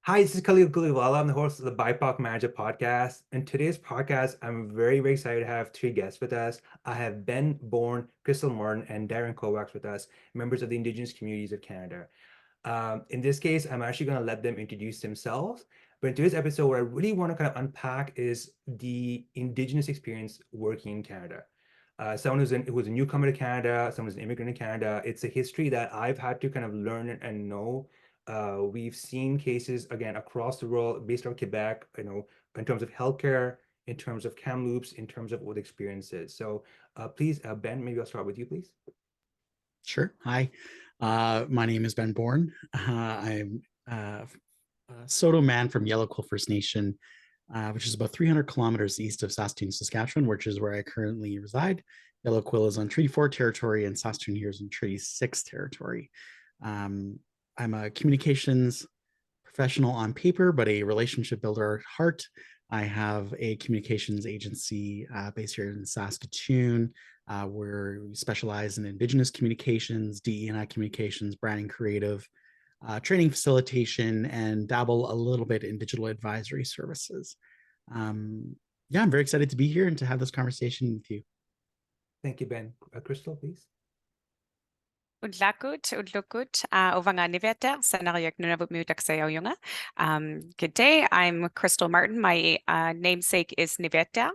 Hi, this is Khalil Guliwala. I'm the host of the BIPOC Manager podcast. In today's podcast, I'm very excited to have three guests with us. I have Ben Borne, Crystal Martin, and Darian Kovacs with us, members of the Indigenous communities of Canada. In this case, I'm actually going to let them introduce themselves. But in today's episode, what I really want to kind of unpack is the Indigenous experience working in Canada. Someone who's a newcomer to Canada, someone who's an immigrant in Canada. It's a history that I've had to kind of learn and know. We've seen cases again across the world based on Quebec, in terms of healthcare, in terms of Kamloops, in terms of what the experience is. So please, Ben, maybe I'll start with you, please. Sure. Hi, my name is Ben Borne. I'm a Soto man from Yellow Quill First Nation, which is about 300 kilometers east of Saskatoon, Saskatchewan, which is where I currently reside. Yellow Quill is on Treaty 4 territory, and Saskatoon here is on Treaty 6 territory. I'm a communications professional on paper, but a relationship builder at heart. I have a communications agency based here in Saskatoon, where we specialize in Indigenous communications, DE&I communications, branding creative, training facilitation, and dabble a little bit in digital advisory services. Yeah, I'm very excited to be here and to have this conversation with you. Thank you, Ben. Crystal, please. Udlakut, Ovanga Niveter, Sanariak Nunavut Mutak Sayayunga. Good day. I'm Crystal Martin. My namesake is Niveter.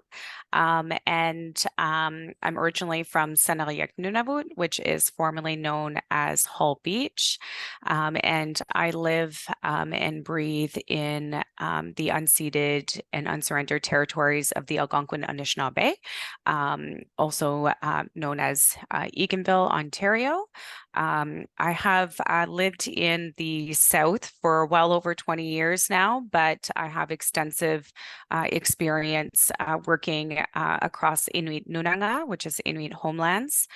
And I'm originally from Sanariak Nunavut, which is formerly known as Hull Beach. And I live and breathe in the unceded and unsurrendered territories of the Algonquin Anishinaabe, also known as Eganville, Ontario. I have lived in the South for well over 20 years now, but I have extensive experience working across Inuit Nunanga, which is Inuit homelands,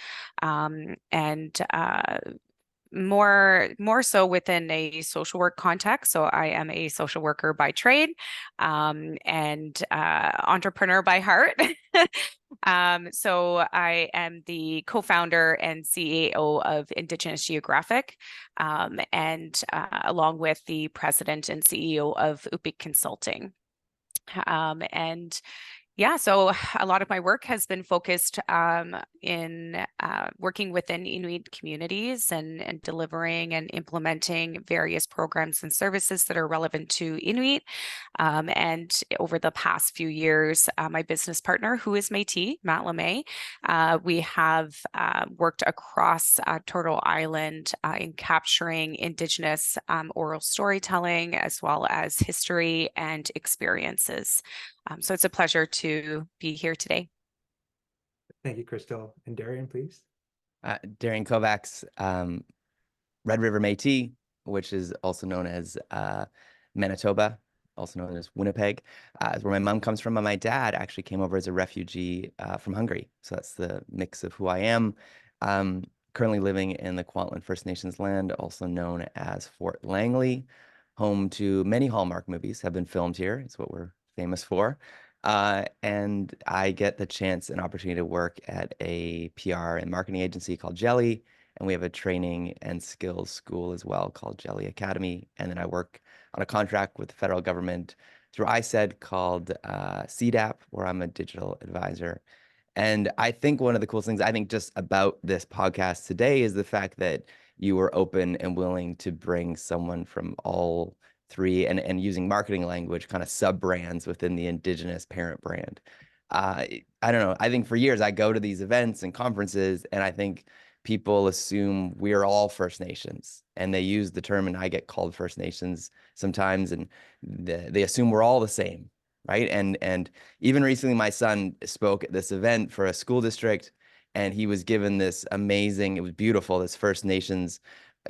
and more so within a social work context. So I am a social worker by trade, and entrepreneur by heart. So I am the co-founder and CEO of Indigenous Geographic, and along with the president and CEO of UPIC Consulting. And yeah, so a lot of my work has been focused in working within Inuit communities and delivering and implementing various programs and services that are relevant to Inuit. And over the past few years, my business partner, who is Métis, Matt LeMay, we have worked across Turtle Island in capturing Indigenous oral storytelling, as well as history and experiences. So it's a pleasure to be here today. Thank you, Crystal. And Darian, please. Darian Kovacs, Red River Métis, which is also known as Manitoba, also known as Winnipeg, is where my mom comes from. And my dad actually came over as a refugee from Hungary. So that's the mix of who I am. Currently living in the Kwantlen First Nations land, also known as Fort Langley, home to many Hallmark movies have been filmed here. It's what we're famous for. And I get the chance and opportunity to work at a PR and marketing agency called Jelly. And we have a training and skills school as well called Jelly Academy. And then I work on a contract with the federal government through ISED called CDAP, where I'm a digital advisor. And I think one of the coolest things I think just about this podcast today is the fact that you were open and willing to bring someone from all three and using marketing language, kind of sub brands within the Indigenous parent brand. I don't know. I think for years I go to these events and conferences and I think people assume we're all First Nations and they use the term, and I get called First Nations sometimes, and they assume we're all the same, right? And even recently my son spoke at this event for a school district and he was given this amazing, it was beautiful, this First Nations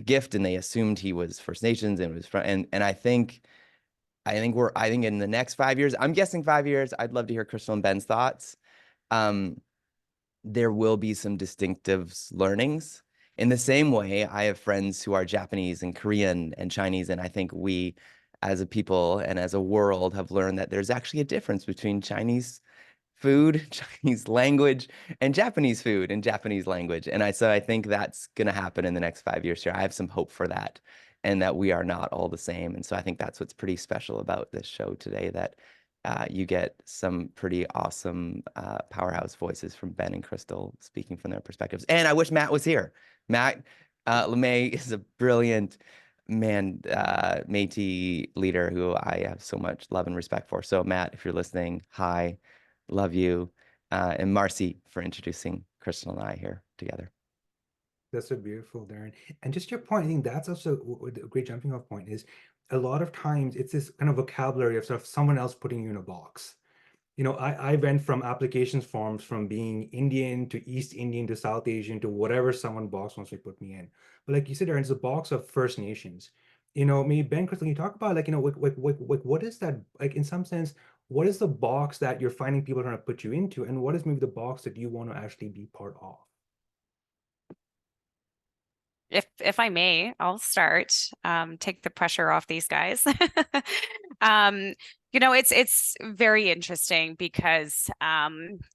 gift, and they assumed he was First Nations and was and I think in the next 5 years, I'm guessing 5 years, I'd love to hear Crystal and Ben's thoughts. There will be some distinctive learnings. In the same way, I have friends who are Japanese and Korean and Chinese, and I think we as a people and as a world have learned that there's actually a difference between Chinese food, Chinese language, and Japanese food and Japanese language. And so I think that's going to happen in the next 5 years here. I have some hope for that. and that we are not all the same. And so I think that's what's pretty special about this show today, that you get some pretty awesome powerhouse voices from Ben and Crystal speaking from their perspectives. And I wish Matt was here. Matt LeMay is a brilliant Métis leader who I have so much love and respect for. So Matt, if you're listening, hi, love you. And Marcy for introducing Crystal and I here together. That's so beautiful, Darren. And just your point, I think that's also a great jumping off point is a lot of times it's this kind of vocabulary of sort of someone else putting you in a box. You know, I went from applications forms from being Indian to East Indian to South Asian to whatever someone box wants to put me in. But like you said, Darren, it's a box of First Nations. You know, maybe Ben, Crystal, can you talk about like, you know, what is that, like in some sense, what is the box that you're finding people trying to put you into, and what is maybe the box that you want to actually be part of? If I may, I'll start, take the pressure off these guys. You know, it's very interesting because,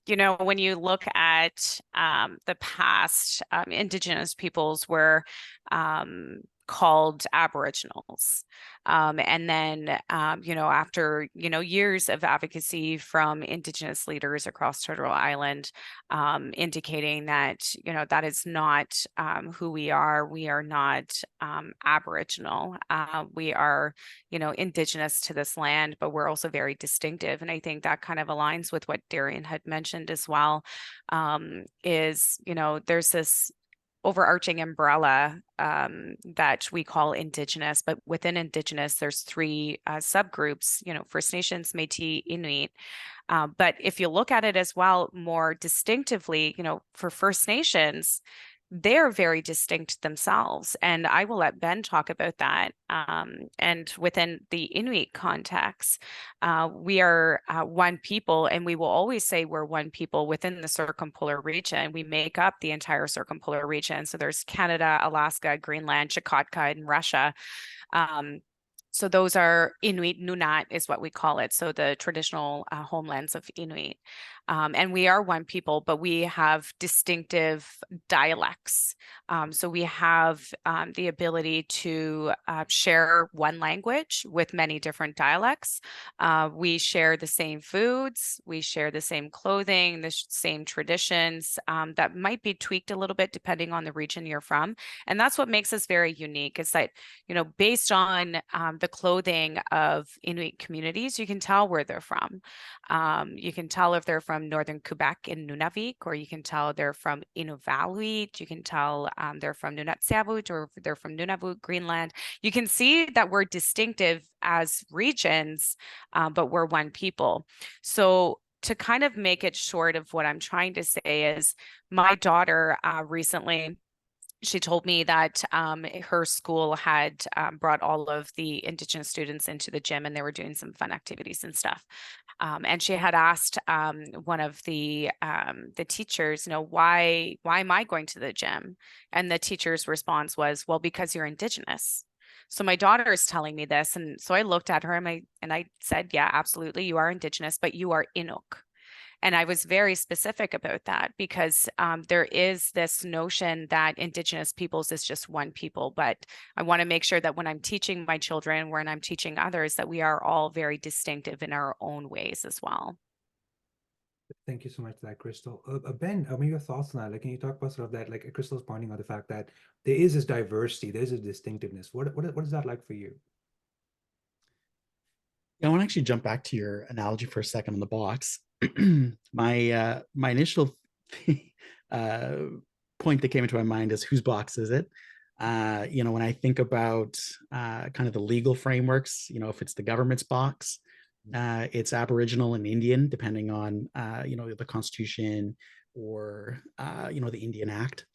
you know, when you look at the past, Indigenous peoples were called Aboriginals. And then, you know, after, you know, years of advocacy from Indigenous leaders across Turtle Island, indicating that, you know, that is not who we are. We are not Aboriginal. We are, you know, Indigenous to this land, but we're also very distinctive. And I think that kind of aligns with what Darian had mentioned as well, is, you know, there's this overarching umbrella that we call Indigenous, but within Indigenous, there's three subgroups, you know, First Nations, Métis, Inuit. But if you look at it as well, more distinctively, you know, for First Nations, they're very distinct themselves. And I will let Ben talk about that. And within the Inuit context, we are one people, and we will always say we're one people within the circumpolar region. We make up the entire circumpolar region. So there's Canada, Alaska, Greenland, Chukotka, and Russia. So those are Inuit Nunat is what we call it. So the traditional homelands of Inuit. And we are one people, but we have distinctive dialects. So we have the ability to share one language with many different dialects. We share the same foods, we share the same clothing, the same traditions that might be tweaked a little bit depending on the region you're from. And that's what makes us very unique, is that, you know, based on the clothing of Inuit communities, you can tell where they're from. You can tell if they're from northern Quebec in Nunavik, or you can tell they're from Inuvialuit. You can tell they're from Nunatsiavut, or they're from Nunavut, Greenland. You can see that we're distinctive as regions, but we're one people. So to kind of make it short of what I'm trying to say is, my daughter recently, she told me that her school had brought all of the Indigenous students into the gym, and they were doing some fun activities and stuff. And she had asked one of the teachers, you know, why am I going to the gym? And the teacher's response was, well, because you're Indigenous. So my daughter is telling me this. And so I looked at her and I said, yeah, absolutely. You are Indigenous, but you are Inuk. And I was very specific about that, because there is this notion that Indigenous peoples is just one people. But I want to make sure that when I'm teaching my children, when I'm teaching others, that we are all very distinctive in our own ways as well. Thank you so much for that, Crystal. Ben, maybe your thoughts on that? Like, can you talk about sort of that? Like, Crystal's pointing out the fact that there is this diversity, there's a distinctiveness. What is that like for you? I want to actually jump back to your analogy for a second on the box. My initial point that came into my mind is, whose box is it? You know, when I think about kind of the legal frameworks, you know, if it's the government's box, it's Aboriginal and Indian, depending on you know, the Constitution or you know, the Indian Act.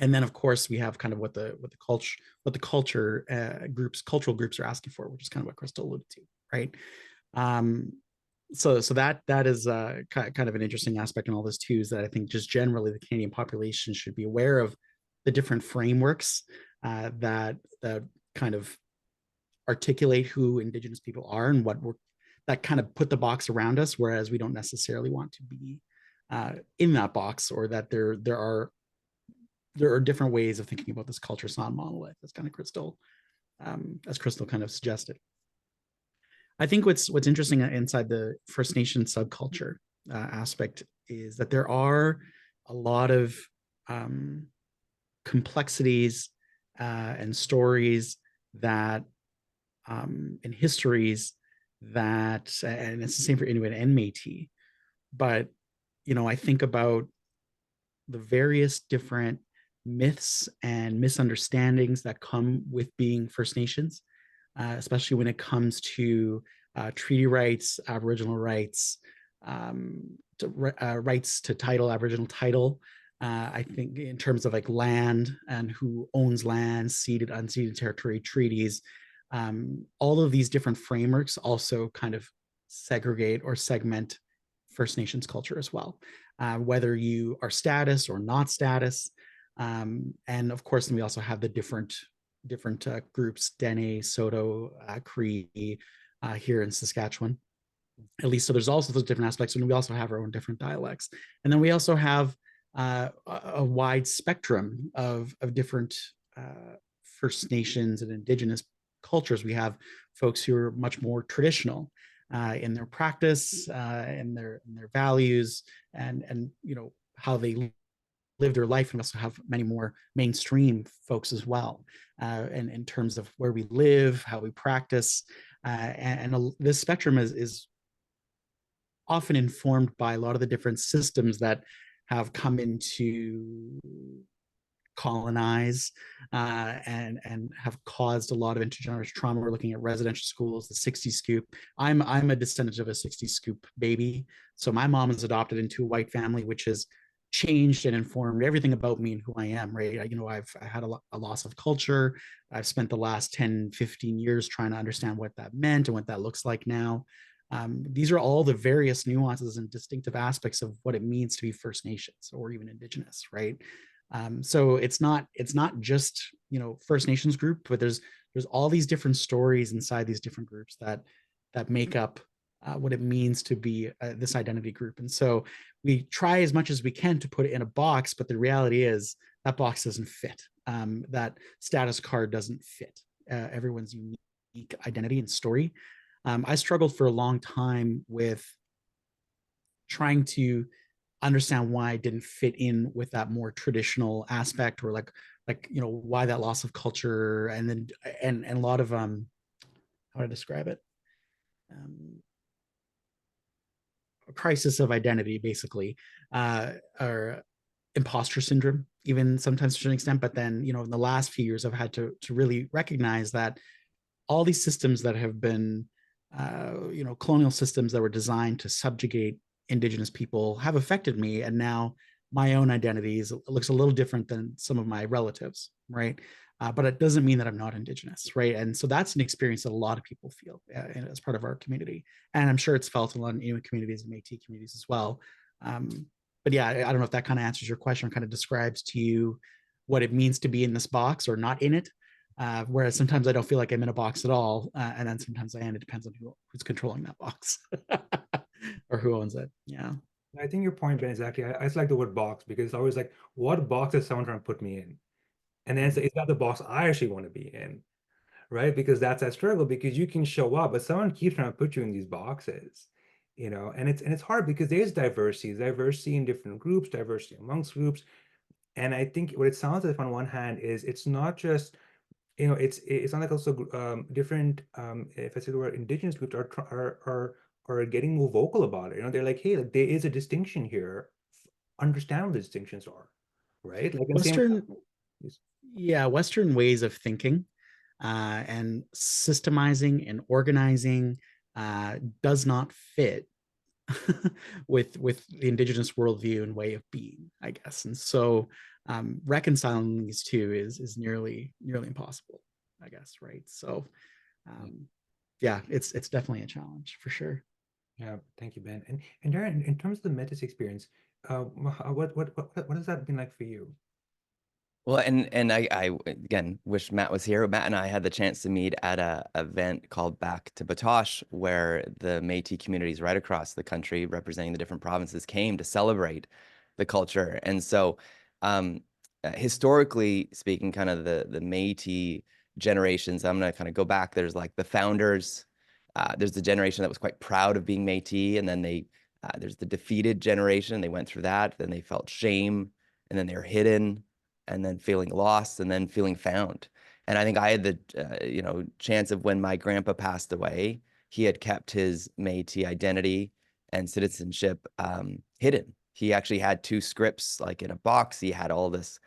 And then, of course, we have kind of what the cultural groups are asking for, which is kind of what Crystal alluded to, right? So that is kind of an interesting aspect in all this too, is that I think just generally the Canadian population should be aware of the different frameworks that kind of articulate who Indigenous people are and that kind of put the box around us, whereas we don't necessarily want to be in that box, or that there are different ways of thinking about this culture. It's not monolith, as kind of Crystal as Crystal kind of suggested. I think what's interesting inside the First Nation subculture aspect is that there are a lot of complexities and stories that and histories that, and it's the same for Inuit and Métis, but I think about the various different myths and misunderstandings that come with being First Nations, especially when it comes to treaty rights, Aboriginal rights, rights to title, Aboriginal title. I think in terms of like land and who owns land, ceded, unceded territory treaties, all of these different frameworks also kind of segregate or segment First Nations culture as well, whether you are status or not status. And of course, then we also have the different groups, Dene, Saulteaux, Cree, here in Saskatchewan, at least. So there's also those different aspects, and we also have our own different dialects. And then we also have a wide spectrum of different First Nations and Indigenous cultures. We have folks who are much more traditional in their practice, in their values, and how they live their life. And we also have many more mainstream folks as well, and in terms of where we live, how we practice, and this spectrum is often informed by a lot of the different systems that have come into colonize and have caused a lot of intergenerational trauma. We're looking at residential schools, the 60 scoop. I'm a descendant of a 60 scoop baby. So my mom is adopted into a white family, which has changed and informed everything about me and who I am, right? I've had a loss of culture. I've spent the last 10, 15 years trying to understand what that meant and what that looks like now. These are all the various nuances and distinctive aspects of what it means to be First Nations or even Indigenous, right? So it's not just First Nations group, but there's all these different stories inside these different groups that make up what it means to be this identity group. And so we try as much as we can to put it in a box, but the reality is that box doesn't fit. That status card doesn't fit everyone's unique identity and story. I struggled for a long time with trying to understand why I didn't fit in with that more traditional aspect, or why that loss of culture, and then and a lot of how to describe it, a crisis of identity, basically, or imposter syndrome, even sometimes to an extent. But then in the last few years, I've had to really recognize that all these systems that have been colonial systems that were designed to subjugate Indigenous people have affected me, and now my own identity looks a little different than some of my relatives, right? But it doesn't mean that I'm not Indigenous, right? And so that's an experience that a lot of people feel as part of our community, and I'm sure it's felt in a lot of Inuit communities and Métis communities as well. But yeah, I don't know if that kind of answers your question, or kind of describes to you what it means to be in this box or not in it. Whereas sometimes I don't feel like I'm in a box at all, and then sometimes I am. It depends on who's controlling that box or who owns it. Yeah. I think your point, Ben, is actually, I just like the word box, because it's always like, what box is someone trying to put me in? And then it's not the box I actually want to be in, right? Because that's that struggle, because you can show up, but someone keeps trying to put you in these boxes, and it's hard because there's diversity in different groups, diversity amongst groups. And I think what it sounds like on one hand is it's not just, it's not like also different, if I say the word Indigenous groups are getting more vocal about it. They're like, hey, like, there is a distinction here. Understand what the distinctions are, right? Like Western ways of thinking and systemizing and organizing does not fit with the Indigenous worldview and way of being, I guess. And so reconciling these two is nearly impossible, I guess, right? So it's definitely a challenge for sure. Yeah, thank you, Ben. And Darian, in terms of the Métis experience, what has that been like for you? Well, and I again wish Matt was here. Matt and I had the chance to meet at a event called Back to Batoche, where the Métis communities right across the country, representing the different provinces, came to celebrate the culture. And so, historically speaking, kind of the Métis generations. I'm going to kind of go back. There's like the founders. There's the generation that was quite proud of being Métis, and then there's the defeated generation. They went through that, then they felt shame, and then they were hidden, and then feeling lost, and then feeling found. And I think I had the chance of, when my grandpa passed away, he had kept his Métis identity and citizenship hidden. He actually had 2 scripts like in a box. He had all these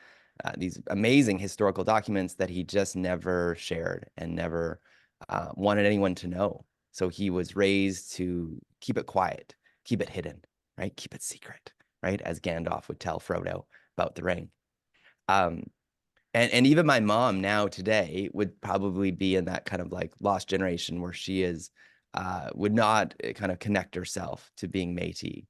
amazing historical documents that he just never shared and never wanted anyone to know. So he was raised to keep it quiet, keep it hidden, right? Keep it secret, right? As Gandalf would tell Frodo about the ring. And even my mom now today would probably be in that kind of like lost generation where she would not kind of connect herself to being Métis.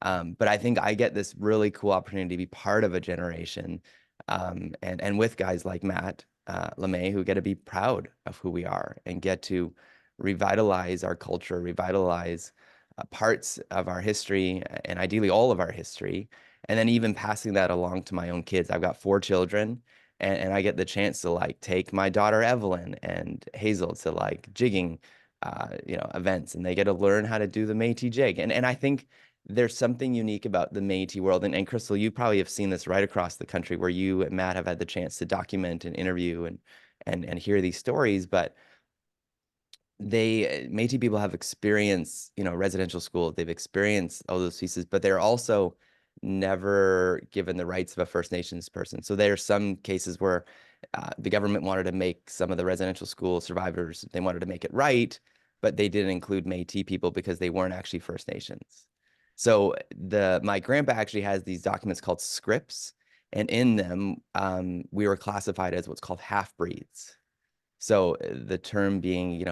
But I think I get this really cool opportunity to be part of a generation, and with guys like Matt LeMay, who get to be proud of who we are and get to revitalize our culture, revitalize parts of our history, and ideally all of our history, and then even passing that along to my own kids. I've got 4 children, and I get the chance to like take my daughter Evelyn and Hazel to like jigging events, and they get to learn how to do the Métis jig. And I think there's something unique about the Métis world. And Crystal, you probably have seen this right across the country, where you and Matt have had the chance to document and interview and hear these stories. But Métis people have experienced, residential school. They've experienced all those pieces, but they're also never given the rights of a First Nations person. So there are some cases where the government wanted to make some of the residential school survivors, they wanted to make it right, but they didn't include Métis people because they weren't actually First Nations. So my grandpa actually has these documents called scripts, and in them, we were classified as what's called half-breeds. So the term being,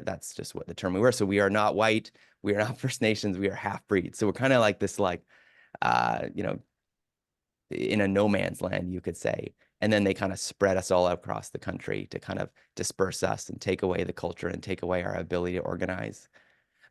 that's just what the term we were. So we are not white, we are not First Nations, we are half-breeds. So we're kind of like this, like, in a no man's land, you could say. And then they kind of spread us all across the country to kind of disperse us and take away the culture and take away our ability to organize.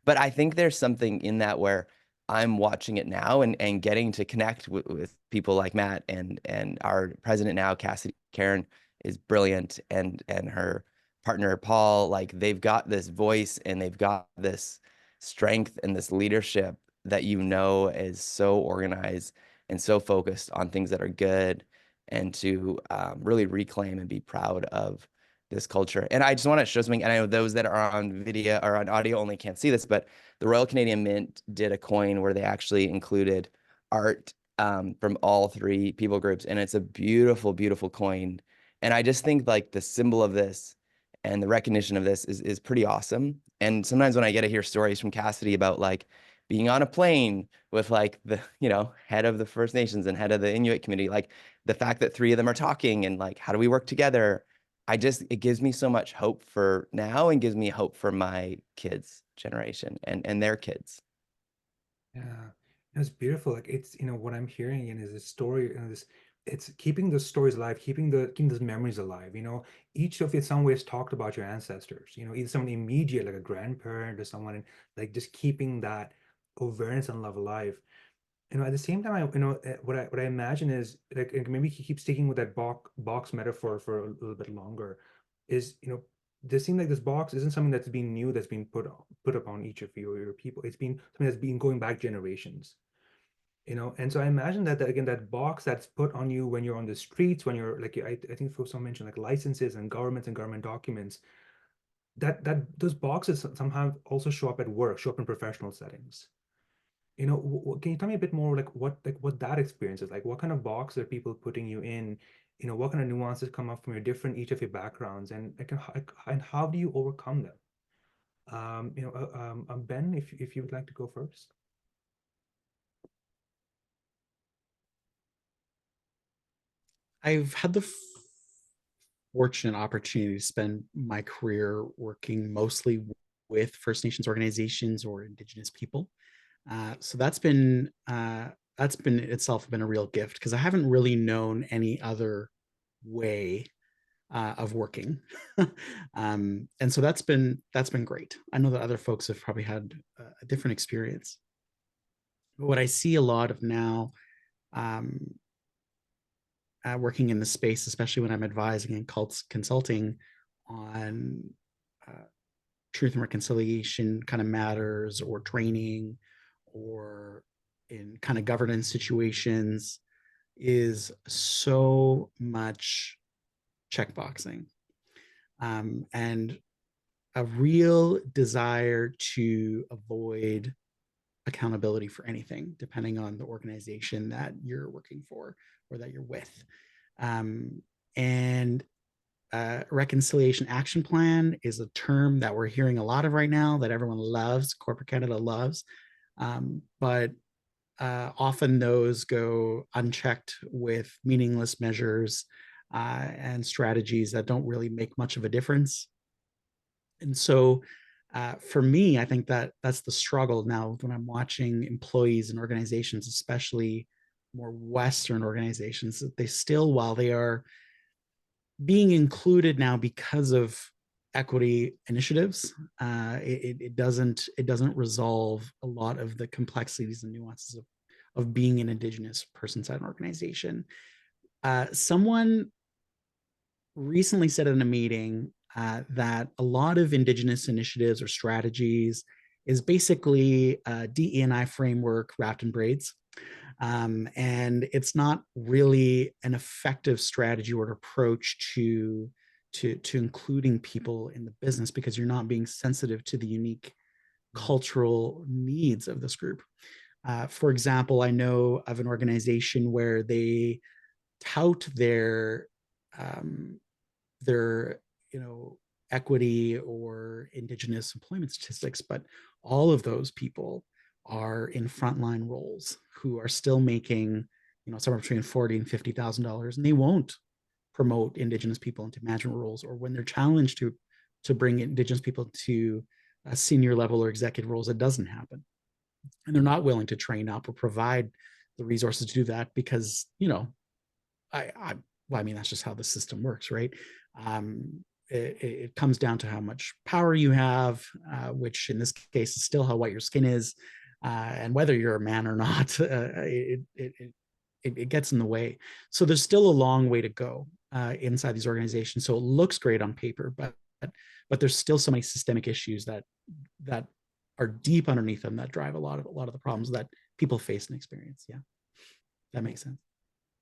But I think there's something in that where I'm watching it now and getting to connect with people like Matt and our president now, Cassidy Karen, is brilliant, and her partner, Paul. Like, they've got this voice and they've got this strength and this leadership that is so organized and so focused on things that are good, and to really reclaim and be proud of this culture. And I just want to show something, and I know those that are on video or on audio only can't see this, but the Royal Canadian Mint did a coin where they actually included art from all 3 people groups, and it's a beautiful, beautiful coin. And I just think like the symbol of this and the recognition of this is pretty awesome. And sometimes when I get to hear stories from Cassidy about like being on a plane with like the head of the First Nations and head of the Inuit community, like the fact that 3 of them are talking and like, how do we work together? It gives me so much hope for now, and gives me hope for my kids' generation and their kids. Yeah, it's beautiful. Like, it's, what I'm hearing is a story, it's keeping the stories alive, keeping those memories alive. Each of you in some ways talked about your ancestors, either someone immediate, like a grandparent, or someone, and like just keeping that awareness and love alive. At the same time, what I imagine is, like, and maybe keep sticking with that box metaphor for a little bit longer, is, this seems like this box isn't something that's been new, that's been put upon each of you or your people. It's been something that's been going back generations. And so I imagine that again, that box that's put on you when you're on the streets, when you're like, I think someone mentioned like licenses and government documents, that those boxes somehow also show up at work, show up in professional settings. Can you tell me a bit more like what that experience is like? What kind of box are people putting you in? What kind of nuances come up from each of your backgrounds, and how do you overcome them? Ben, if you would like to go first. I've had the fortunate opportunity to spend my career working mostly with First Nations organizations or Indigenous people. So that's been itself been a real gift, because I haven't really known any other way of working. And so that's been great. I know that other folks have probably had a different experience. But what I see a lot of now, working in the space, especially when I'm advising and consulting on truth and reconciliation kind of matters, or training, or in kind of governance situations, is so much checkboxing, and a real desire to avoid accountability for anything, depending on the organization that you're working for or that you're with. And reconciliation action plan is a term that we're hearing a lot of right now, that everyone loves, corporate Canada loves. But often those go unchecked with meaningless measures and strategies that don't really make much of a difference. And so for me, I think that that's the struggle now when I'm watching employees and organizations, especially more Western organizations, that they still, while they are being included now because of equity initiatives, it doesn't resolve a lot of the complexities and nuances of being an Indigenous person inside an organization. Someone recently said in a meeting that a lot of Indigenous initiatives or strategies is basically a DE&I framework wrapped in braids. And it's not really an effective strategy or approach to including people in the business, because you're not being sensitive to the unique cultural needs of this group. For example, I know of an organization where they tout their equity or Indigenous employment statistics, but all of those people are in frontline roles who are still making, somewhere between $40,000 and $50,000, and they won't promote Indigenous people into management roles, or when they're challenged to bring Indigenous people to a senior level or executive roles, it doesn't happen. And they're not willing to train up or provide the resources to do that because, that's just how the system works, right? It comes down to how much power you have, which in this case is still how white your skin is, and whether you're a man or not. It gets in the way. So there's still a long way to go inside these organizations. So it looks great on paper, but there's still so many systemic issues that are deep underneath them that drive a lot of the problems that people face and experience. Yeah, that makes sense.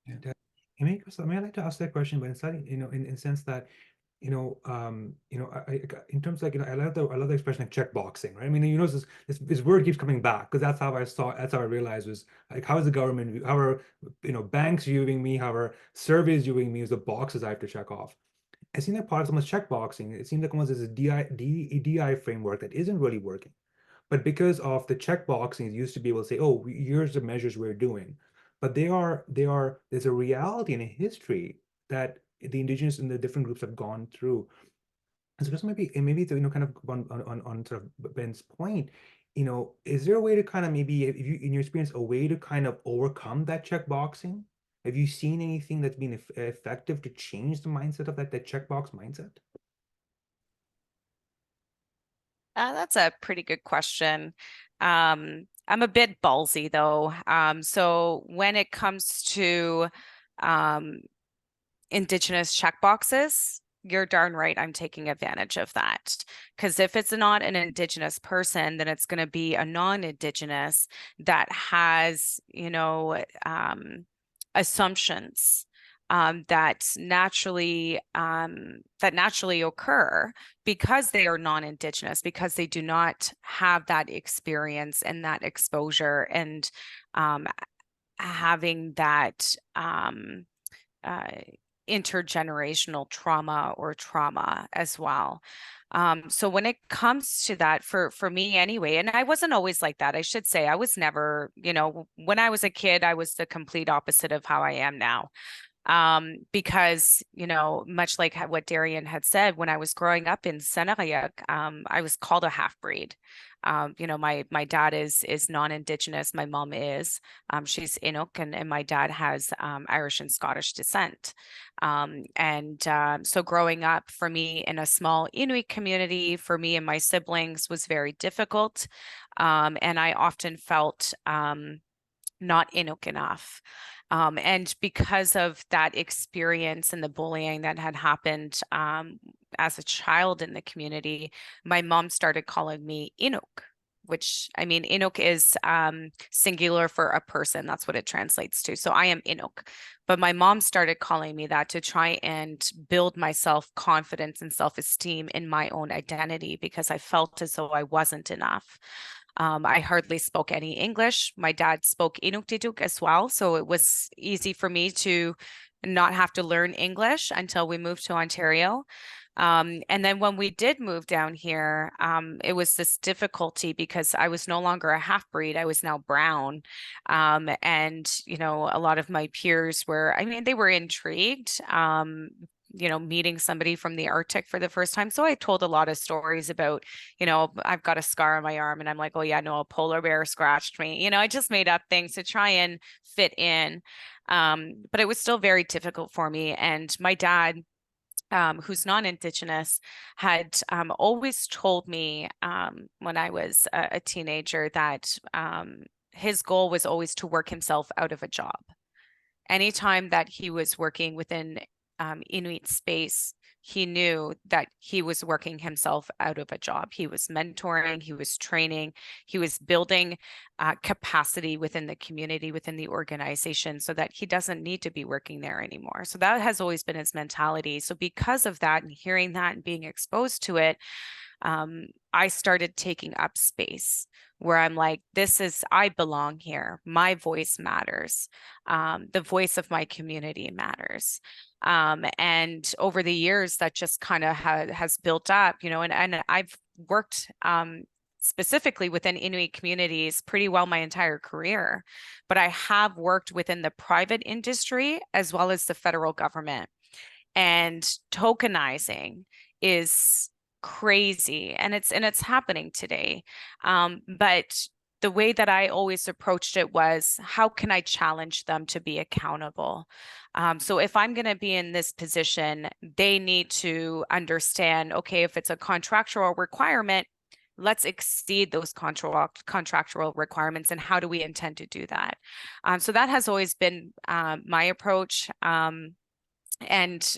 Yeah. I mean, I'd like to ask that question, but inside, in the sense that, in terms of, I love the expression like checkboxing, right? I mean, this word keeps coming back, because that's how I realized was like, how is the government, how are, banks viewing me, how are surveys viewing me as the boxes I have to check off. It seemed like part of almost checkboxing. It seemed like almost as a DI framework that isn't really working. But because of the checkboxing, it used to be able to say, oh, here's the measures we're doing. But there's a reality and a history that the Indigenous and the different groups have gone through. And so just maybe kind of on sort of Ben's point, is there a way to kind of maybe, if you, in your experience, a way to kind of overcome that checkboxing? Have you seen anything that's been effective to change the mindset of that checkbox mindset? That's a pretty good question. I'm a bit ballsy though. So when it comes to Indigenous checkboxes, you're darn right, I'm taking advantage of that. Because if it's not an Indigenous person, then it's going to be a non-Indigenous that has, assumptions that naturally occur because they are non-Indigenous, because they do not have that experience and that exposure, and having that intergenerational trauma as well. So when it comes to that, for me anyway, and I wasn't always like that, I should say, I was never, when I was a kid, I was the complete opposite of how I am now. Because, much like what Darian had said, when I was growing up in Senariak, I was called a half-breed. My dad is non-Indigenous. My mom is. She's Inuk, and my dad has Irish and Scottish descent. So growing up for me in a small Inuit community, for me and my siblings, was very difficult. And I often felt not Inuk enough. And because of that experience and the bullying that had happened as a child in the community, my mom started calling me Inuk, which, I mean, Inuk is singular for a person. That's what it translates to. So I am Inuk. But my mom started calling me that to try and build my self-confidence and self-esteem in my own identity, because I felt as though I wasn't enough. I hardly spoke any English. My dad spoke Inuktitut as well, so it was easy for me to not have to learn English until we moved to Ontario. And then when we did move down here, it was this difficulty because I was no longer a half breed. I was now brown. And, you know, a lot of my peers were, I mean, they were intrigued. You know, meeting somebody from the Arctic for the first time. So I told a lot of stories about, you know, I've got a scar on my arm and I'm like, oh yeah, no, a polar bear scratched me. You know, I just made up things to try and fit in. But it was still very difficult for me. And my dad, who's non-Indigenous, had always told me when I was a teenager that his goal was always to work himself out of a job. Anytime that he was working within Inuit space, he knew that he was working himself out of a job. He was mentoring, he was training, he was building capacity within the community, within the organization, so that he doesn't need to be working there anymore. So that has always been his mentality. So because of that and hearing that and being exposed to it, I started taking up space where I'm like, I belong here. My voice matters. The voice of my community matters. And over the years, that just kind of has built up, you know, and I've worked specifically within Inuit communities pretty well my entire career, but I have worked within the private industry as well as the federal government. And tokenizing is crazy, and it's happening today. But the way that I always approached it was, how can I challenge them to be accountable? So if I'm going to be in this position, they need to understand, okay, if it's a contractual requirement, let's exceed those contractual requirements, and how do we intend to do that? So that has always been my approach. And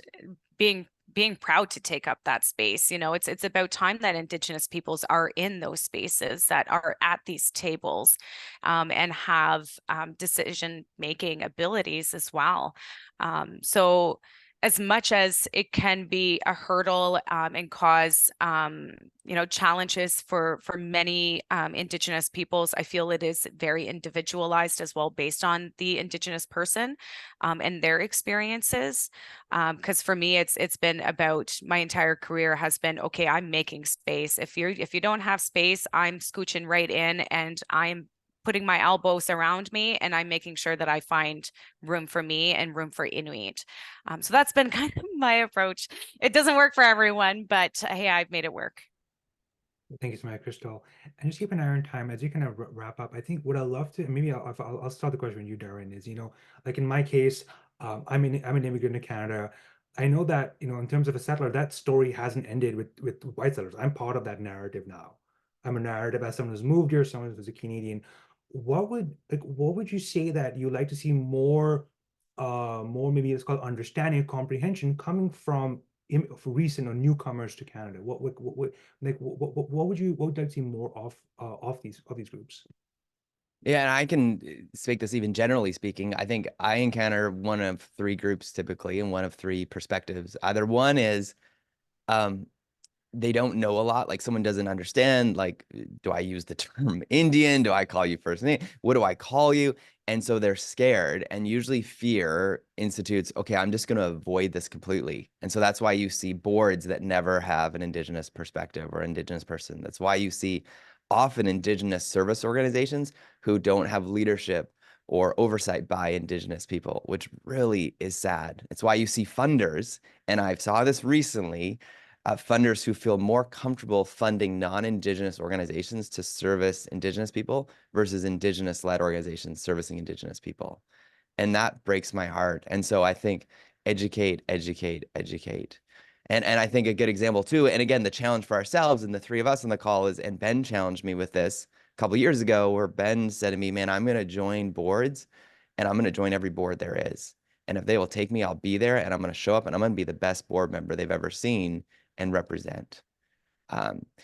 being proud to take up that space. You know, it's about time that Indigenous peoples are in those spaces, that are at these tables, and have decision-making abilities as well. So as much as it can be a hurdle and cause you know, challenges for many Indigenous peoples, I feel it is very individualized as well, based on the Indigenous person and their experiences. Because for me, it's been about, my entire career has been, okay, I'm making space. If you don't have space, I'm scooching right in, and I'm putting my elbows around me, and I'm making sure that I find room for me and room for Inuit. So that's been kind of my approach. It doesn't work for everyone, but hey, I've made it work. Thank you so much, Crystal. And just keep an eye on time as you kind of wrap up. I think what I love to, and maybe I'll start the question with you, Darian, is, you know, like in my case, I'm an immigrant to Canada. I know that, you know, in terms of a settler, that story hasn't ended with white settlers. I'm part of that narrative now. I'm a narrative as someone who's moved here, someone who's a Canadian. What would you say that you like to see more, more, maybe it's called understanding, comprehension, coming from for recent or newcomers to Canada? What would you like to see more of these groups? Yeah, and I can speak this even generally speaking. I think I encounter one of three groups typically, and one of three perspectives. Either one is they don't know a lot, like someone doesn't understand, like, do I use the term Indian? Do I call you first name? What do I call you? And so they're scared, and usually fear institutes, okay, I'm just going to avoid this completely. And so that's why you see boards that never have an Indigenous perspective or Indigenous person. That's why you see often Indigenous service organizations who don't have leadership or oversight by Indigenous people, which really is sad. It's why you see funders, and I saw this recently, funders who feel more comfortable funding non-Indigenous organizations to service Indigenous people versus Indigenous-led organizations servicing Indigenous people. And that breaks my heart. And so I think educate, educate, educate. And I think a good example too, and again, the challenge for ourselves and the three of us on the call is, and Ben challenged me with this a couple of years ago, where Ben said to me, man, I'm going to join boards and I'm going to join every board there is. And if they will take me, I'll be there, and I'm going to show up, and I'm going to be the best board member they've ever seen and represent.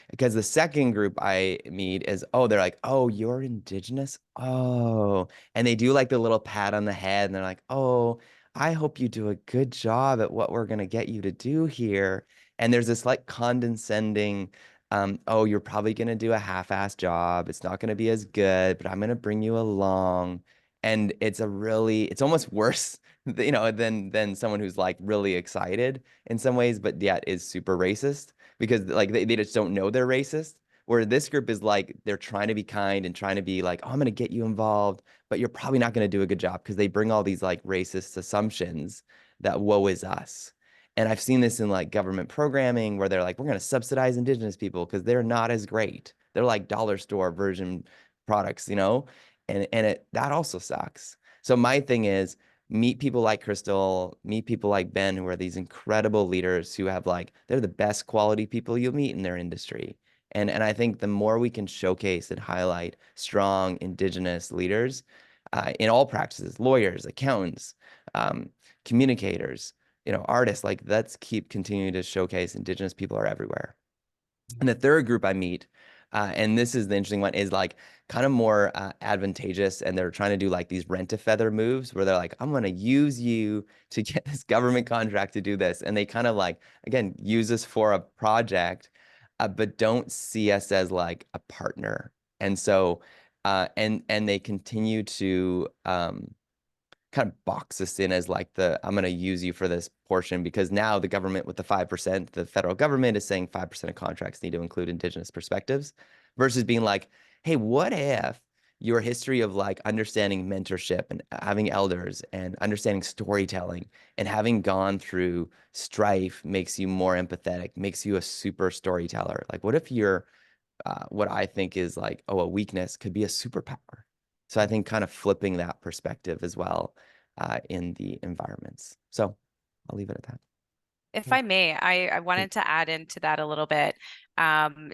Because the second group I meet is, oh, they're like, oh, you're Indigenous? Oh, and they do like the little pat on the head, and they're like, oh, I hope you do a good job at what we're going to get you to do here. And there's this like condescending, oh, you're probably going to do a half-assed job. It's not going to be as good, but I'm going to bring you along. And it's almost worse, you know, than someone who's like really excited in some ways, but yet is super racist because like they just don't know they're racist. Where this group is like, they're trying to be kind and trying to be like, oh, I'm going to get you involved, but you're probably not going to do a good job because they bring all these like racist assumptions that woe is us. And I've seen this in like government programming where they're like, we're going to subsidize Indigenous people because they're not as great. They're like dollar store version products, you know, and that also sucks. So my thing is, meet people like Crystal, meet people like Ben, who are these incredible leaders who have like, they're the best quality people you'll meet in their industry. And I think the more we can showcase and highlight strong Indigenous leaders in all practices, lawyers, accountants, communicators, you know, artists, like let's keep continuing to showcase Indigenous people are everywhere. And the third group I meet, and this is the interesting one, is like kind of more advantageous, and they're trying to do like these rent-a-feather moves where they're like, I'm going to use you to get this government contract to do this. And they kind of like, again, use us for a project, but don't see us as like a partner. And so, and they continue to kind of box us in as like I'm going to use you for this portion because now the government with the 5%, the federal government is saying 5% of contracts need to include Indigenous perspectives versus being like, hey, what if your history of like understanding mentorship and having elders and understanding storytelling and having gone through strife makes you more empathetic, makes you a super storyteller? Like, what if you're what I think is like, oh, a weakness could be a superpower. So I think kind of flipping that perspective as well in the environments. So I'll leave it at that. If I may, I wanted to add into that a little bit,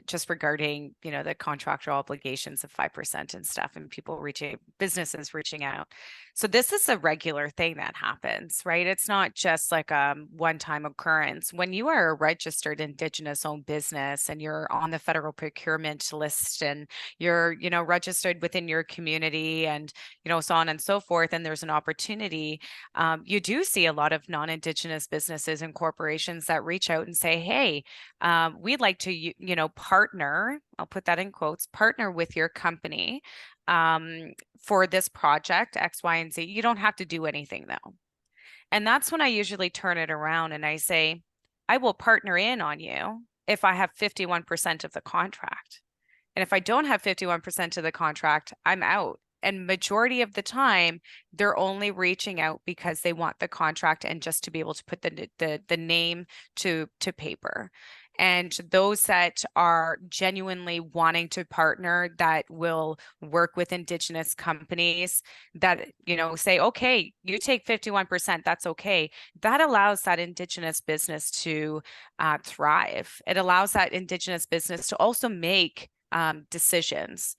just regarding, you know, the contractual obligations of 5% and stuff, and people businesses reaching out. So this is a regular thing that happens, right? It's not just like a one-time occurrence. When you are a registered Indigenous-owned business and you're on the federal procurement list and you're, you know, registered within your community and, you know, so on and so forth, and there's an opportunity, you do see a lot of non-Indigenous businesses and corporations that reach out and say, hey, we'd like to, you know, partner, I'll put that in quotes, partner with your company for this project, X, Y, and Z. You don't have to do anything though. And that's when I usually turn it around and I say, I will partner in on you if I have 51% of the contract. And if I don't have 51% of the contract, I'm out. And majority of the time, they're only reaching out because they want the contract and just to be able to put the name to paper. And those that are genuinely wanting to partner, that will work with Indigenous companies that, you know, say, okay, you take 51%, that's okay. That allows that Indigenous business to thrive. It allows that Indigenous business to also make decisions,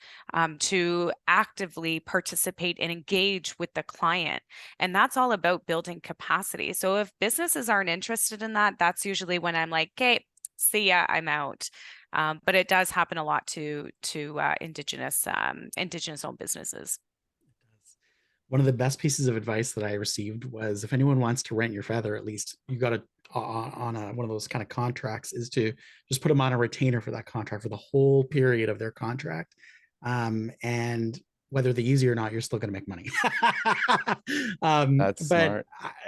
to actively participate and engage with the client. And that's all about building capacity. So if businesses aren't interested in that, that's usually when I'm like, okay, see ya, I'm out. But it does happen a lot to Indigenous-owned businesses. One of the best pieces of advice that I received was, if anyone wants to rent your feather, at least you got to on one of those kind of contracts, is to just put them on a retainer for that contract for the whole period of their contract. And whether they use you or not, you're still going to make money. That's smart.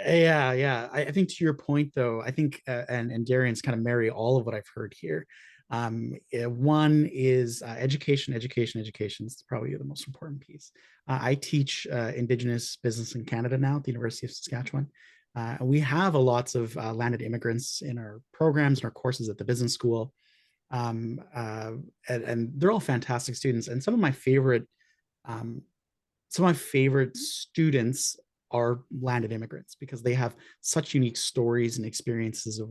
Yeah. I think to your point, though, I think, and Darian's kind of marry all of what I've heard here. One is education. It's probably the most important piece. I teach Indigenous business in Canada now at the University of Saskatchewan. We have lots of landed immigrants in our programs and our courses at the business school. And they're all fantastic students. And some of my favorite students are landed immigrants because they have such unique stories and experiences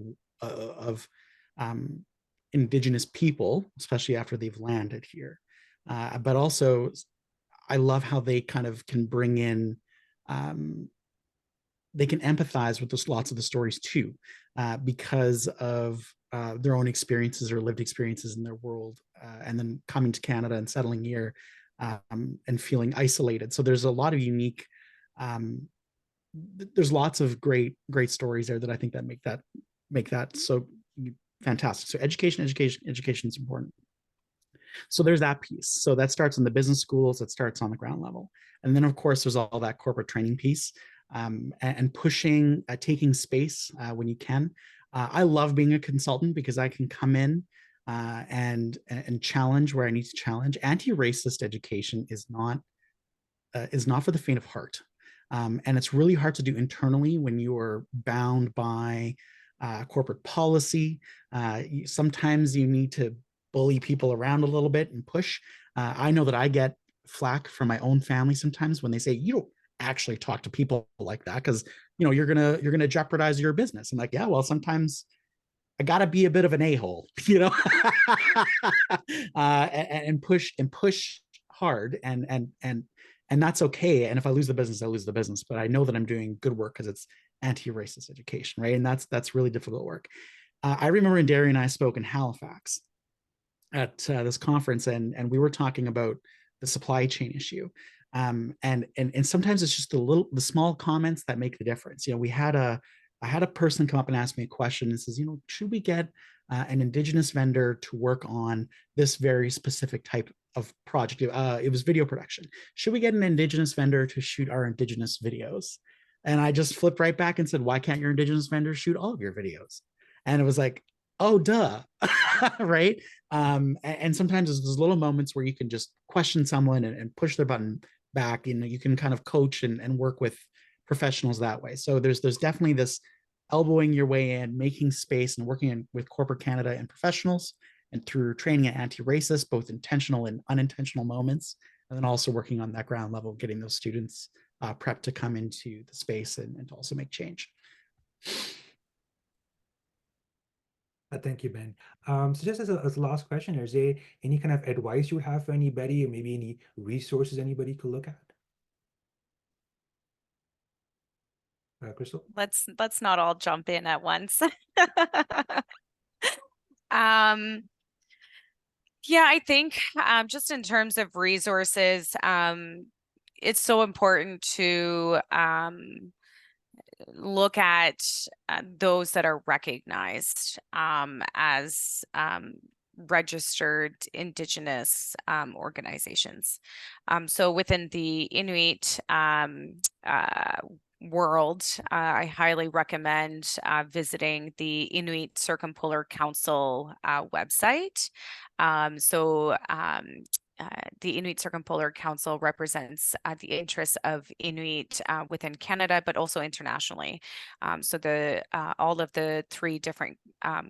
of Indigenous people, especially after they've landed here. But also, I love how they kind of can bring in they can empathize with those lots of the stories too, because of their own experiences or lived experiences in their world, and then coming to Canada and settling here, and feeling isolated. So there's a lot of unique, there's lots of great stories there that I think that make that so fantastic. So education is important. So there's that piece. So that starts in the business schools, it starts on the ground level. And then of course there's all that corporate training piece, and pushing, taking space when you can. I love being a consultant because I can come in and challenge where I need to challenge. Anti-racist education is not for the faint of heart. And it's really hard to do internally when you are bound by corporate policy. Sometimes you need to bully people around a little bit and push. I know that I get flack from my own family sometimes when they say, you don't actually talk to people like that because you're gonna jeopardize your business. I'm like, yeah, well, sometimes I gotta be a bit of an a-hole, and push hard, and that's okay. And if I lose the business, I lose the business. But I know that I'm doing good work because it's anti-racist education, right? And that's really difficult work. I remember when Darian and I spoke in Halifax at this conference, and we were talking about the supply chain issue. And sometimes it's just the small comments that make the difference. I had a person come up and ask me a question and says, should we get an Indigenous vendor to work on this very specific type of project? It was video production. Should we get an Indigenous vendor to shoot our Indigenous videos? And I just flipped right back and said, why can't your Indigenous vendor shoot all of your videos? And it was like, oh, duh, right? And sometimes there's those little moments where you can just question someone and push their button back. You can kind of coach and work with professionals that way. So there's definitely this elbowing your way in, making space, and working with corporate Canada and professionals, and through training at anti-racist, both intentional and unintentional moments, and then also working on that ground level, getting those students prepped to come into the space and to also make change. Thank you, Ben. So just as a last question, is there any kind of advice you have for anybody, or maybe any resources anybody could look at? Crystal? Let's not all jump in at once. Yeah, I think just in terms of resources, it's so important to look at those that are recognized as registered Indigenous organizations. So within the Inuit world, I highly recommend visiting the Inuit Circumpolar Council website. The Inuit Circumpolar Council represents the interests of Inuit within Canada, but also internationally. So all of the three different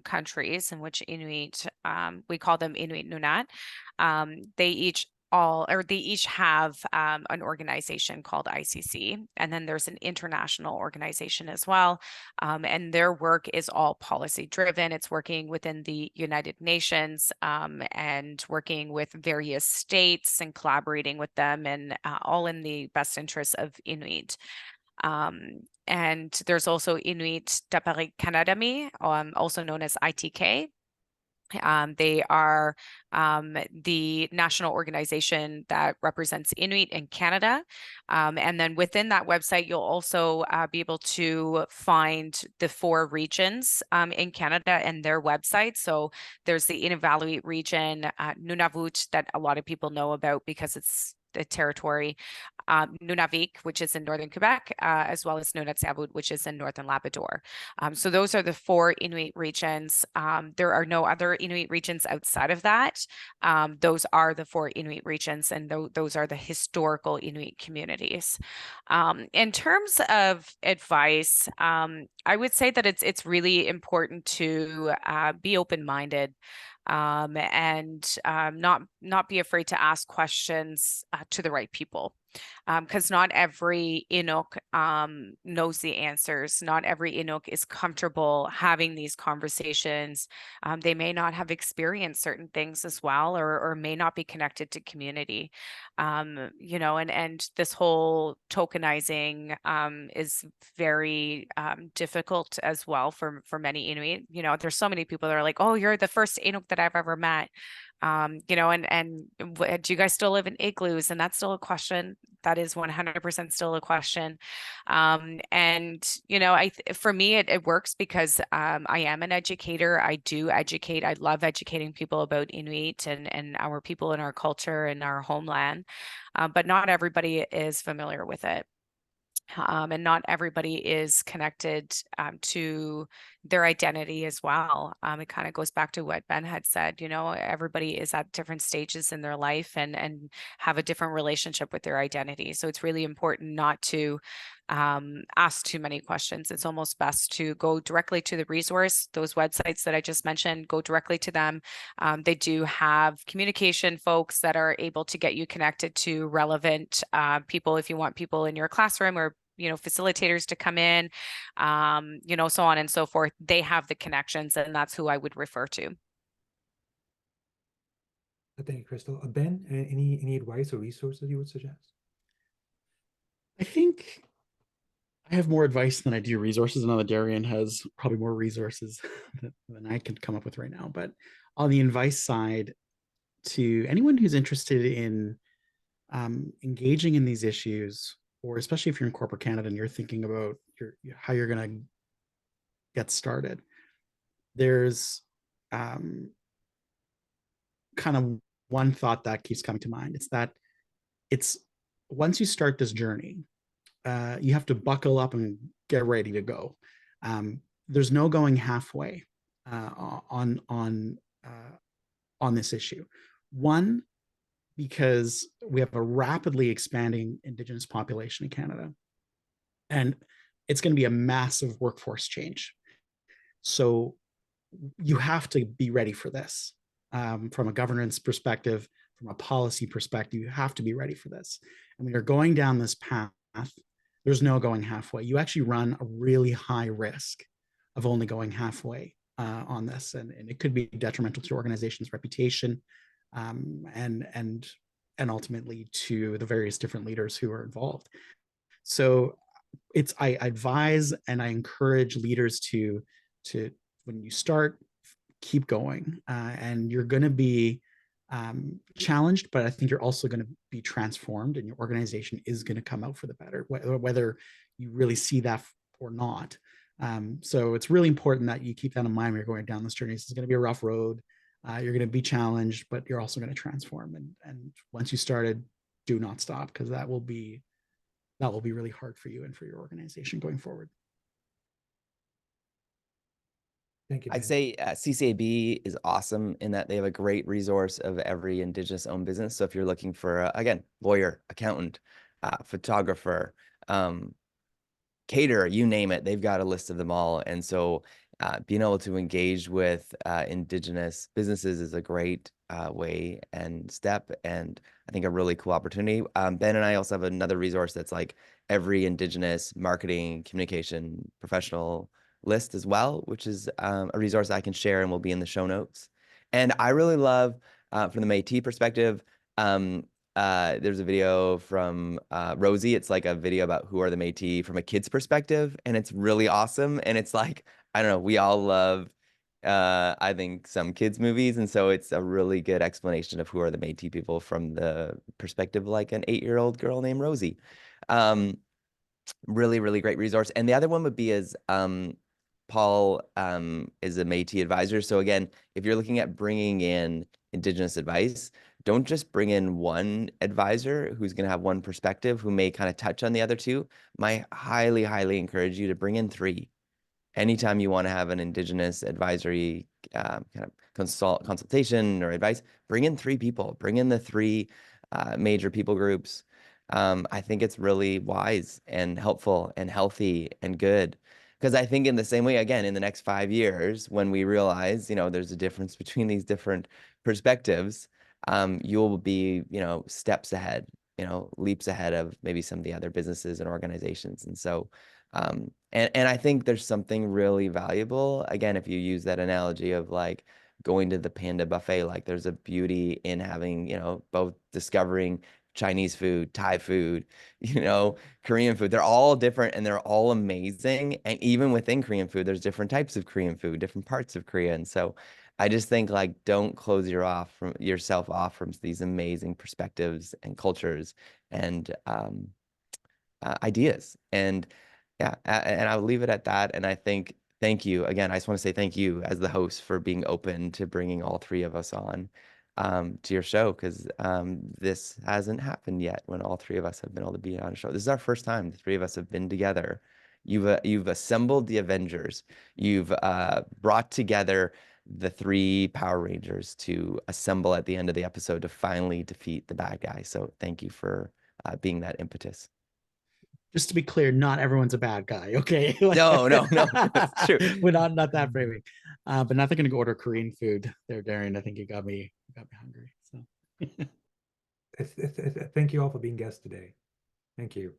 countries in which Inuit, we call them Inuit Nunat, they each have an organization called ICC, and then there's an international organization as well. And their work is all policy driven. It's working within the United Nations and working with various states and collaborating with them, and all in the best interests of Inuit. And there's also Inuit Tapari Kanadami, also known as ITK. They are the national organization that represents Inuit in Canada. And then within that website, you'll also be able to find the 4 regions in Canada and their website. So there's the Inuvialuit region, Nunavut, that a lot of people know about because it's the territory, Nunavik, which is in northern Quebec, as well as Nunatsiavut, which is in northern Labrador. So those are the 4 Inuit regions. There are no other Inuit regions outside of that. Those are the 4 Inuit regions, and those are the historical Inuit communities. In terms of advice, I would say that it's really important to be open-minded. And not be afraid to ask questions to the right people. because not every Inuk knows the answers. Not every Inuk is comfortable having these conversations. They may not have experienced certain things as well, or may not be connected to community. You know, and this whole tokenizing is very difficult as well for many Inuit. You know, there's so many people that are like, oh, you're the first Inuk that I've ever met. You know, and do you guys still live in igloos? And that's still a question. That is 100% still a question. And, you know, for me, it works because I am an educator. I do educate. I love educating people about Inuit and our people and our culture and our homeland. But not everybody is familiar with it. And not everybody is connected to their identity as well. It kind of goes back to what Ben had said, you know, everybody is at different stages in their life and have a different relationship with their identity. So it's really important not to ask too many questions. It's almost best to go directly to the resource, those websites that I just mentioned, go directly to them. They do have communication folks that are able to get you connected to relevant people if you want people in your classroom, or you know, facilitators to come in, you know, so on and so forth. They have the connections, and that's who I would refer to. Thank you, Crystal. Ben, any advice or resources you would suggest? I think I have more advice than I do resources. I know that Darian has probably more resources than I can come up with right now. But on the advice side, to anyone who's interested in engaging in these issues, or especially if you're in corporate Canada and you're thinking about how you're going to get started, there's kind of one thought that keeps coming to mind. It's that once you start this journey, you have to buckle up and get ready to go. There's no going halfway on this issue. One, because we have a rapidly expanding Indigenous population in Canada, and it's going to be a massive workforce change. So you have to be ready for this from a governance perspective, from a policy perspective. You have to be ready for this. And when you're going down this path, there's no going halfway. You actually run a really high risk of only going halfway on this, and it could be detrimental to your organization's reputation, and ultimately to the various different leaders who are involved. So I advise and I encourage leaders to when you start, keep going, and you're going to be challenged, but I think you're also going to be transformed, and your organization is going to come out for the better, whether you really see that or not. So it's really important that you keep that in mind when you're going down this journey. This is going to be a rough road. You're going to be challenged, but you're also going to transform. And once you started, do not stop, because that will be really hard for you and for your organization going forward. Thank you, I'd Ben. say CCAB is awesome in that they have a great resource of every Indigenous-owned business. So if you're looking for, again, lawyer, accountant, photographer, caterer, you name it, they've got a list of them all. And so being able to engage with Indigenous businesses is a great way and step, and I think a really cool opportunity. Ben and I also have another resource that's like every Indigenous marketing communication professional list as well, which is a resource I can share and will be in the show notes. And I really love, from the Métis perspective, there's a video from Rosie. It's like a video about who are the Métis from a kid's perspective, and it's really awesome. And it's like, I don't know, we all love, I think, some kids movies, and so it's a really good explanation of who are the Métis people from the perspective of like an 8-year-old girl named Rosie. Really, really great resource. And the other one would be Paul is a Métis advisor. So again, if you're looking at bringing in Indigenous advice, don't just bring in one advisor who's going to have one perspective who may kind of touch on the other two. I highly, highly encourage you to bring in 3. Anytime you want to have an Indigenous advisory kind of consultation or advice, bring in 3 people. Bring in the 3 major people groups. I think it's really wise and helpful and healthy and good. Because I think in the same way, again, in the next 5 years, when we realize, you know, there's a difference between these different perspectives, you will be, you know, steps ahead leaps ahead of maybe some of the other businesses and organizations. And so, and I think there's something really valuable, again, if you use that analogy of like going to the Panda buffet, like there's a beauty in having, both discovering Chinese food, Thai food, Korean food. They're all different and they're all amazing. And even within Korean food, there's different types of Korean food, different parts of Korea. And so I just think like don't close yourself off from these amazing perspectives and cultures and ideas. And yeah, and I'll leave it at that. And I think thank you again. I just want to say thank you as the host for being open to bringing all three of us on to your show, because this hasn't happened yet when all three of us have been able to be on a show. This is our first time the three of us have been together. You've assembled the Avengers. You've brought together the three Power Rangers to assemble at the end of the episode to finally defeat the bad guy. So thank you for being that impetus. Just to be clear, not everyone's a bad guy. Okay. No, it's true. We're not that framing. But not going to go order Korean food there, Darian. I think you got me hungry. So Thank you all for being guests today. Thank you.